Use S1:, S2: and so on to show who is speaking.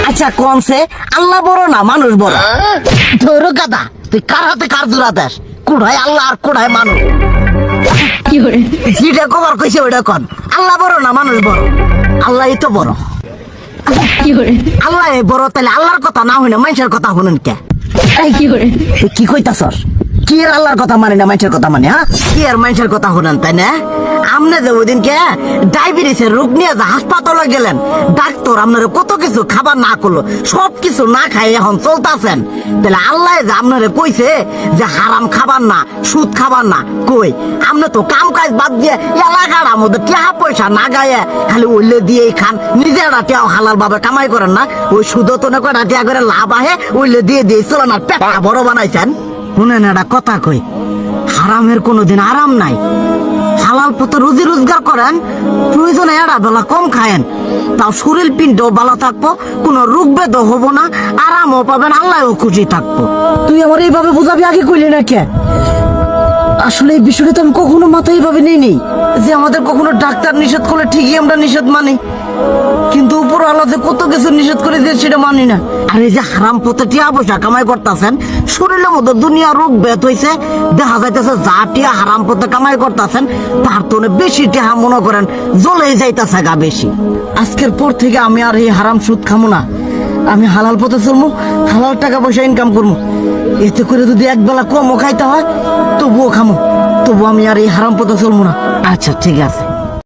S1: আচ্ছা কোনছে আল্লাহ বড় না মানুষ বড়? ধরো গাদা, তুই কার হাতে কার জোড়া দেশ? কোড়ায় আল্লাহ আর কোড়ায় মানুষ। যেটা কবার কইছে ওইটা কন। আল্লাহ বড় না মানুষ বড়? আল্লাহই তো বড়। আল্লাহ বড়, তাহলে আল্লাহর কথা না হইনা মানুষের কথা শুনেন কে? কি কইতাছস? কি আর আল্লাহর কথা মানে না মানুষের কথা মানে? হ্যাঁ, কি আর মানুষের কথা শুনেন তাই না? আমনে যে ওই দিনকে ডায়াবেটিসের রোগ নিয়ে যে হাসপাতালে গেলেন, ডাক্তার আপনার কত কিছু খাবার না করলো, সব কিছু না খাই এখন চলতেছেন। তাহলে আল্লাহ যে আপনারে কইছে যে হারাম খাবার না, সুদ খাবার না, কই আপনি তো কাম কাজ বাদ দিয়ে এলাকার মধ্যে টাকা পয়সা না গায়ে খালি ওইলে দিয়েই খান, নিজেরা টেও হালাল ভাবে কামাই করেন না, ওই সুদ তো না করে টাকা করে লাভ আহে ওইলে দিয়ে দিয়ে চলেন আর পেটা বড় বানাইছেন। শুনেন একটা কথা কই, হারামের কোনোদিন আরাম নাই। হালাল পথে রুজি রোজগার করেন, প্রয়োজনে এড়া বেলা কম খায়েন, তাও শরীর পিণ্ডও ভালো থাকবো, কোনো রোগ বেদও হবো না, আরামও পাবেন, আল্লাহও খুশি থাকবো। তুই আমার এইভাবে বুঝাবি আগে কইলি না কে? আসলে এই বিষয়টা তো আমি কখনো মাথায় এইভাবে নিইনি যে আমাদের কখনো ডাক্তার নিষেধ করলে ঠিকই আমরা নিষেধ মানি, কিন্তু উপর আল্লাহ যে কত কিছু নিষেধ করে দিয়ে সেটা মানি না। আর এই যে হারাম পথে টিয়া পয়সা কামাই করতেছেন, শরীরের মধ্যে দুনিয়া রোগ ব্যাত হয়েছে, দেখা যাইতেছে যা টিয়া হারাম পথে কামাই করতেছেন তার তো বেশি টিয়া মনে করেন জ্বলে যাইতেছে গা বেশি। আজকের পর থেকে আমি আর এই হারাম সুদ খামো না, আমি হালাল পথে চলবো, হালাল টাকা পয়সা ইনকাম করবো। এতে করে যদি একবেলা কমও খাইতে হয় তবুও খামো, তবু আমি আর এই হারাম পথে চলবো না। আচ্ছা ঠিক আছে।